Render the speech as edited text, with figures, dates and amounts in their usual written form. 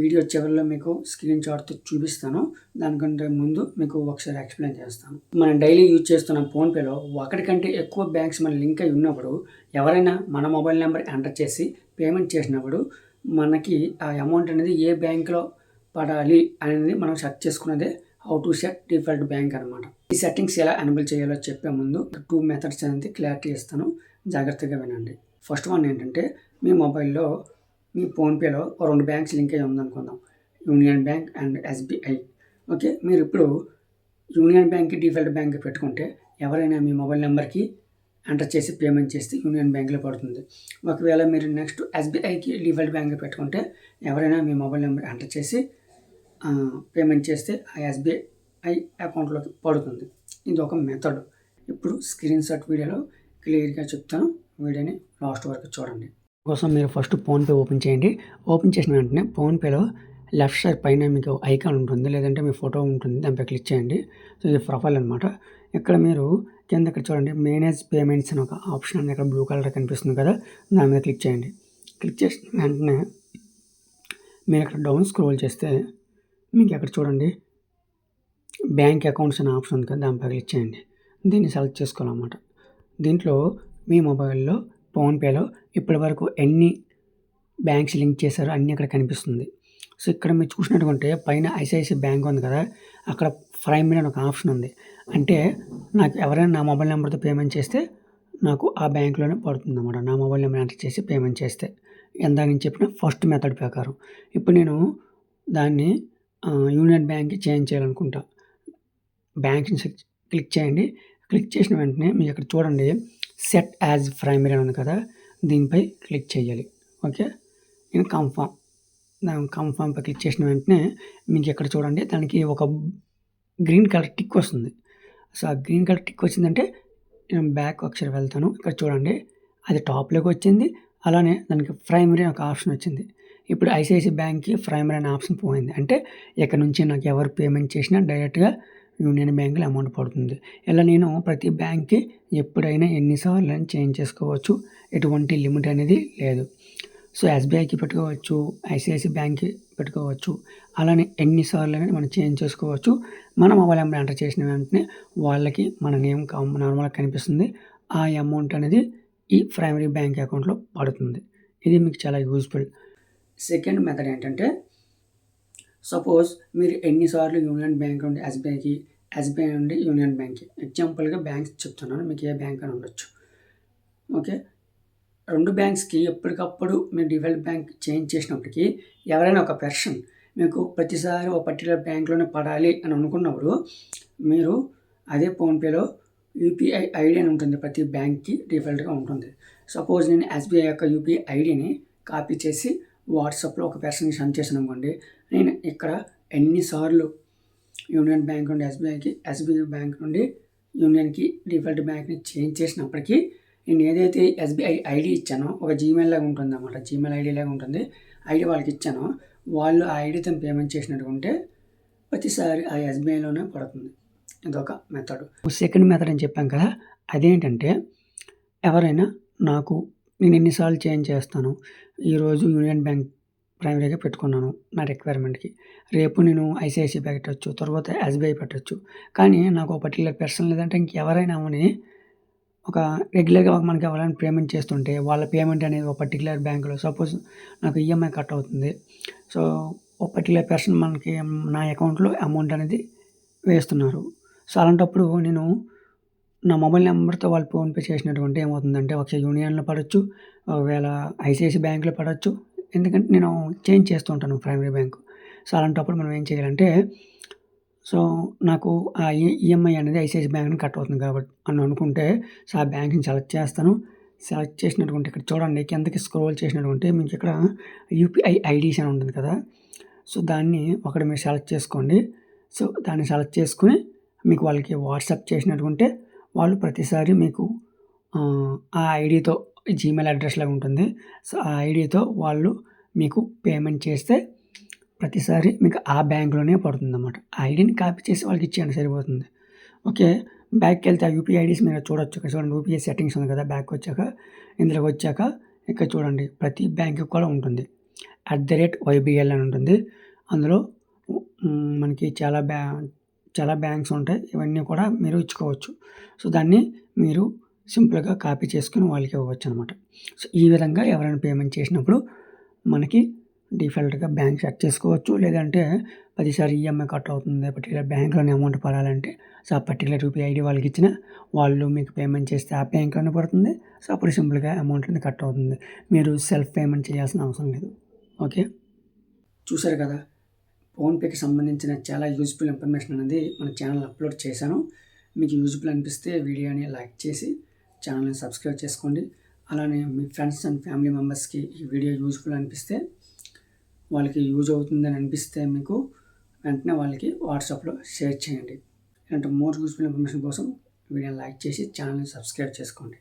Video చివరిలో మీకు screen షాట్‌తో చూపిస్తాను. దానికంటే ముందు మీకు ఒకసారి ఎక్స్‌ప్లెయిన్ చేస్తాను. మనం డైలీ యూజ్ చేస్తున్న ఫోన్‌పేలో ఒకటి కంటే ఎక్కువ బ్యాంక్స్ మన లింక్ అయి ఉన్నప్పుడు ఎవరైనా మన మొబైల్ నెంబర్ ఎంటర్ చేసి పేమెంట్ చేసినప్పుడు మనకి ఆ అమౌంట్ అనేది ఏ బ్యాంక్‌లో పడాలి అనేది మనం సెట్ చేసుకున్నదే how to set default bank అనమాట. ఈ సెట్టింగ్స్ ఎలా ఎనేబుల్ చేయాలో చెప్పే ముందు 2 మెథడ్స్ అనేది క్లారిటీ ఇస్తాను. జాగ్రత్తగా వినండి. ఫస్ట్ వన్ ఏంటంటే మీ మొబైల్‌లో మీ ఫోన్‌పేలో 2 బ్యాంక్స్ లింక్ అయ్యి ఉందనుకుందాం. Union bank and SBI. Okay. మీరిప్పుడు యూనియన్ బ్యాంక్‌కి డిఫాల్ట్ బ్యాంక్ పెట్టుకుంటే ఎవరైనా మీ మొబైల్ నెంబర్‌కి ఎంటర్ చేసి పేమెంట్ చేస్తే యూనియన్ బ్యాంక్‌లో పడుతుంది. ఒకవేళ మీరు నెక్స్ట్ ఎస్‌బీఐకి డిఫాల్ట్ బ్యాంక్ పెట్టుకుంటే ఎవరైనా మీ మొబైల్ నెంబర్ ఎంటర్ చేసి పేమెంట్ చేస్తే ఆ ఎస్‌బీఐ అకౌంట్‌లోకి పడుతుంది. ఇది ఒక మెథడ్. ఇప్పుడు స్క్రీన్ షాట్ వీడియోలో క్లియర్‌గా చెప్తాను. వీడియోని లాస్ట్ వరకు చూడండి. కోసం మీరు ఫస్ట్ ఫోన్‌పే ఓపెన్ చేయండి. ఓపెన్ చేసిన వెంటనే ఫోన్‌పేలో లెఫ్ట్ సైడ్ పైన మీకు ఐకాన్ ఉంటుంది. లేదంటే మీ ఫోటో ఉంటుంది. దానిపై క్లిక్ చేయండి. సో ఇది ప్రొఫైల్ అనమాట. ఇక్కడ మీరు కింద ఇక్కడ చూడండి మేనేజ్ పేమెంట్స్ అని ఒక ఆప్షన్ ఉంది. ఇక్కడ బ్లూ కలర్ కనిపిస్తుంది కదా! దాని మీద క్లిక్ చేయండి. క్లిక్ చేసిన వెంటనే మీరు ఇక్కడ డౌన్ స్క్రోల్ చేస్తే మీకు ఇక్కడ చూడండి బ్యాంక్ అకౌంట్స్ అనే ఆప్షన్ ఉంది కదా! దానిపై క్లిక్ చేయండి. దీన్ని సెలెక్ట్ చేసుకోవాలన్నమాట. దీంట్లో మీ మొబైల్‌లో ఫోన్‌పేలో ఇప్పటివరకు ఎన్ని బ్యాంక్స్ లింక్ చేశారో అన్నీ అక్కడ కనిపిస్తుంది. సో ఇక్కడ మీరు చూసినట్టుకుంటే పైన ఐసిఐసిఐ బ్యాంక్ ఉంది కదా! అక్కడ ప్రైమరీ అని ఒక ఆప్షన్ ఉంది. అంటే నాకు ఎవరైనా నా మొబైల్ నెంబర్‌తో పేమెంట్ చేస్తే నాకు ఆ బ్యాంక్‌లోనే పడుతుందన్నమాట. నా మొబైల్ నెంబర్ ఎంటర్ చేసి పేమెంట్ చేస్తే. ఇందాక నేను చెప్పిన ఫస్ట్ మెథడ్ ప్రకారం. ఇప్పుడు నేను దాన్ని యూనియన్ బ్యాంక్‌కి చేంజ్ చేయాలనుకుంటా. బ్యాంక్‌ని క్లిక్ చేయండి. క్లిక్ చేసిన వెంటనే మీకు ఇక్కడ చూడండి సెట్ యాజ్ ప్రైమరీ అని ఉంది కదా! దీనిపై క్లిక్ చేయాలి. ఓకే. నేను కన్ఫర్మ్‌పై క్లిక్ చేసిన వెంటనే మీకు ఇక్కడ చూడండి దానికి ఒక గ్రీన్ కలర్ టిక్ వస్తుంది. సో ఆ గ్రీన్ కలర్ టిక్ వచ్చిందంటే నేను బ్యాక్ ఒకసారి వెళ్తాను. ఇక్కడ చూడండి అది టాప్‌లోకి వచ్చింది. అలానే దానికి ప్రైమరీ ఒక ఆప్షన్ వచ్చింది. ఇప్పుడు ఐసిఐసిఐ బ్యాంక్‌కి ప్రైమరీ అనే ఆప్షన్ పోయింది. అంటే ఇక్కడ నుంచి నాకు ఎవరు పేమెంట్ చేసినా డైరెక్ట్‌గా యూనియన్ బ్యాంక్‌లో అమౌంట్ పడుతుంది. ఇలా నేను ప్రతి బ్యాంక్‌కి ఎప్పుడైనా ఎన్నిసార్లు అయినా చేంజ్ చేసుకోవచ్చు. ఎటువంటి లిమిట్ అనేది లేదు. సో ఎస్‌బీఐకి పెట్టుకోవచ్చు. ఐసిఐసిఐ బ్యాంక్‌కి పెట్టుకోవచ్చు. అలానే ఎన్నిసార్లు అయినా మనం చేంజ్ చేసుకోవచ్చు. మన మొబైల్ నెంబర్ ఎంటర్ చేసిన వెంటనే వాళ్ళకి మన నేమ్ నార్మల్‌గా కనిపిస్తుంది. ఆ అమౌంట్ అనేది ఈ ప్రైమరీ బ్యాంక్ అకౌంట్‌లో పడుతుంది. ఇది మీకు చాలా యూజ్‌ఫుల్. సెకండ్ మెథడ్ ఏంటంటే సపోజ్ మీరు ఎన్నిసార్లు యూనియన్ బ్యాంక్ నుండి ఎస్‌బీఐకి, ఎస్‌బీఐ నుండి యూనియన్ బ్యాంక్‌కి ఎగ్జాంపుల్‌గా బ్యాంక్స్ చెప్తున్నాను. మీకు ఏ బ్యాంక్ అని ఉండొచ్చు. ఓకే. 2 బ్యాంక్స్‌కి ఎప్పటికప్పుడు మీరు డిఫాల్ట్ బ్యాంక్ చేంజ్ చేసినప్పటికీ ఎవరైనా ఒక పర్సన్ మీకు ప్రతిసారి ఒక పర్టిక్యులర్ బ్యాంక్‌లోనే పడాలి అని అనుకున్నప్పుడు మీరు అదే ఫోన్‌పేలో యూపీఐ ఐడీ అని ఉంటుంది. ప్రతి బ్యాంక్‌కి డిఫాల్ట్‌గా ఉంటుంది. సపోజ్ నేను ఎస్‌బీఐ యొక్క యూపీఐ ఐడీని కాపీ చేసి వాట్సాప్‌లో ఒక పర్సన్‌కి సెండ్ చేశాననుకోండి. నేను ఇక్కడ ఎన్నిసార్లు యూనియన్ బ్యాంక్ నుండి ఎస్‌బీఐకి, ఎస్‌బీఐ బ్యాంక్ నుండి యూనియన్‌కి డిఫాల్ట్ బ్యాంక్‌ని చేంజ్ చేసినప్పటికీ నేను ఏదైతే ఎస్‌బీఐ ఐడీ ఇచ్చానో ఒక జీమెయిల్ లాగా ఉంటుందన్నమాట. జీమెయిల్ ఐడీ లాగా ఉంటుంది. ఐడీ వాళ్ళకి ఇచ్చానో వాళ్ళు ఆ ఐడీతో పేమెంట్ చేసినట్టుకుంటే ప్రతిసారి ఆ ఎస్‌బీఐలోనే పడుతుంది. ఇదొక మెథడ్. సెకండ్ మెథడ్ అని చెప్పాం కదా! అదేంటంటే ఎవరైనా నేను ఎన్నిసార్లు చేంజ్ చేస్తాను. ఈరోజు యూనియన్ బ్యాంక్ ప్రైమరీగా పెట్టుకున్నాను నా రిక్వైర్మెంట్‌కి. రేపు నేను ఐసిఐసిఐ పెట్టొచ్చు. తర్వాత ఎస్‌బీఐ పెట్టొచ్చు. కానీ నాకు ఒక పర్టిక్యులర్ పర్సన్ లేదంటే ఇంకెవరైనా అవని ఒక రెగ్యులర్‌గా మనకి ఎవరైనా పేమెంట్ చేస్తుంటే వాళ్ళ పేమెంట్ అనేది ఒక పర్టిక్యులర్ బ్యాంక్‌లో సపోజ్ నాకు ఈఎంఐ కట్ అవుతుంది. సో ఒక పర్టిక్యులర్ పర్సన్ మనకి నా అకౌంట్‌లో అమౌంట్ అనేది వేస్తున్నారు. సో అలాంటప్పుడు నేను నా మొబైల్ నెంబర్‌తో వాళ్ళు ఫోన్‌పే చేసినట్టుకుంటే ఏమవుతుందంటే ఒకసారి యూనియన్‌లో పడొచ్చు. ఒకవేళ ఐసిఐసిఐ బ్యాంక్‌లో పడొచ్చు. ఎందుకంటే నేను చేంజ్ చేస్తూ ఉంటాను ప్రైమరీ బ్యాంక్. సో అలాంటప్పుడు మనం ఏం చేయాలంటే సో నాకు ఆ ఈఎంఐ అనేది ఐసిఐసిఐ బ్యాంక్ నుంచి కట్ అవుతుంది అని అనుకుంటే సో ఆ బ్యాంక్‌ని సెలెక్ట్ చేస్తాను. సెలెక్ట్ చేసినట్టుకుంటే ఇక్కడ చూడండి కిందకి స్క్రోల్ చేసినట్టుకుంటే మీకు ఇక్కడ యూపీఐ ఐడీస్ అని ఉంటుంది కదా! సో దాన్ని ఒకటి మీరు సెలెక్ట్ చేసుకోండి. సో దాన్ని సెలెక్ట్ చేసుకొని మీకు వాళ్ళకి వాట్సాప్ చేసినట్టుకుంటే వాళ్ళు ప్రతిసారి మీకు ఆ ఐడీతో జీమెయిల్ అడ్రస్ లాగా ఉంటుంది. సో ఆ ఐడీతో వాళ్ళు మీకు పేమెంట్ చేస్తే ప్రతిసారి మీకు ఆ బ్యాంక్‌లోనే పడుతుందన్నమాట. ఆ ఐడీని కాపీ చేసి వాళ్ళకి ఇచ్చేయండి సరిపోతుంది. ఓకే. బ్యాక్‌కెళ్తే ఆ యూపీఐ ఐడీస్ మీరు చూడొచ్చు. ఇక్కడ చూడండి యూపీఐ సెట్టింగ్స్ ఉంది కదా! బ్యాక్‌కొచ్చాక ఇందులోకి వచ్చాక ఇక్కడ చూడండి ప్రతి బ్యాంక్‌కి కూడా ఉంటుంది. @YBL అని ఉంటుంది. అందులో మనకి చాలా బ్యాంక్స్ ఉంటాయి. ఇవన్నీ కూడా మీరు ఇచ్చుకోవచ్చు. సో, దాన్ని మీరు సింపుల్‌గా కాపీ చేసుకొని వాళ్ళకి ఇవ్వచ్చనమాట. సో, ఈ విధంగా ఎవరైనా పేమెంట్ చేసినప్పుడు మనకి డిఫాల్ట్‌గా బ్యాంక్ సెట్ చేసుకోవచ్చు. లేదంటే ప్రతిసారి ఈఎంఐ కట్ అవుతుంది. పర్టిక్యులర్ బ్యాంక్‌లోనే అమౌంట్ పడాలంటే సో, ఆ పర్టిక్యులర్ యూపీఐ ఐడీ వాళ్ళకిచ్చినా వాళ్ళు మీకు పేమెంట్ చేస్తే ఆ బ్యాంక్‌లోనే పడుతుంది. సో, అప్పుడు సింపుల్‌గా అమౌంట్ అనేది కట్ అవుతుంది. మీరు సెల్ఫ్ పేమెంట్ చేయాల్సిన అవసరం లేదు. ఓకే. చూసారు కదా! ఫోన్‌పేకి సంబంధించిన చాలా యూజ్‌ఫుల్ ఇన్ఫర్మేషన్ అనేది మన ఛానల్‌లో అప్లోడ్ చేశాను. మీకు యూజ్‌ఫుల్ అనిపిస్తే వీడియోని లైక్ చేసి ఛానల్‌ని సబ్స్క్రైబ్ చేసుకోండి. అలానే మీ ఫ్రెండ్స్ అండ్ ఫ్యామిలీ మెంబర్స్‌కి ఈ వీడియో యూజ్‌ఫుల్ అనిపిస్తే వాళ్ళకి యూజ్ అవుతుందని అనిపిస్తే మీకు వెంటనే వాళ్ళకి వాట్సాప్‌లో షేర్ చేయండి. ఇలాంటి మోర్ యూజ్‌ఫుల్ ఇన్ఫర్మేషన్ కోసం వీడియోని లైక్ చేసి ఛానల్‌ని సబ్స్క్రైబ్ చేసుకోండి.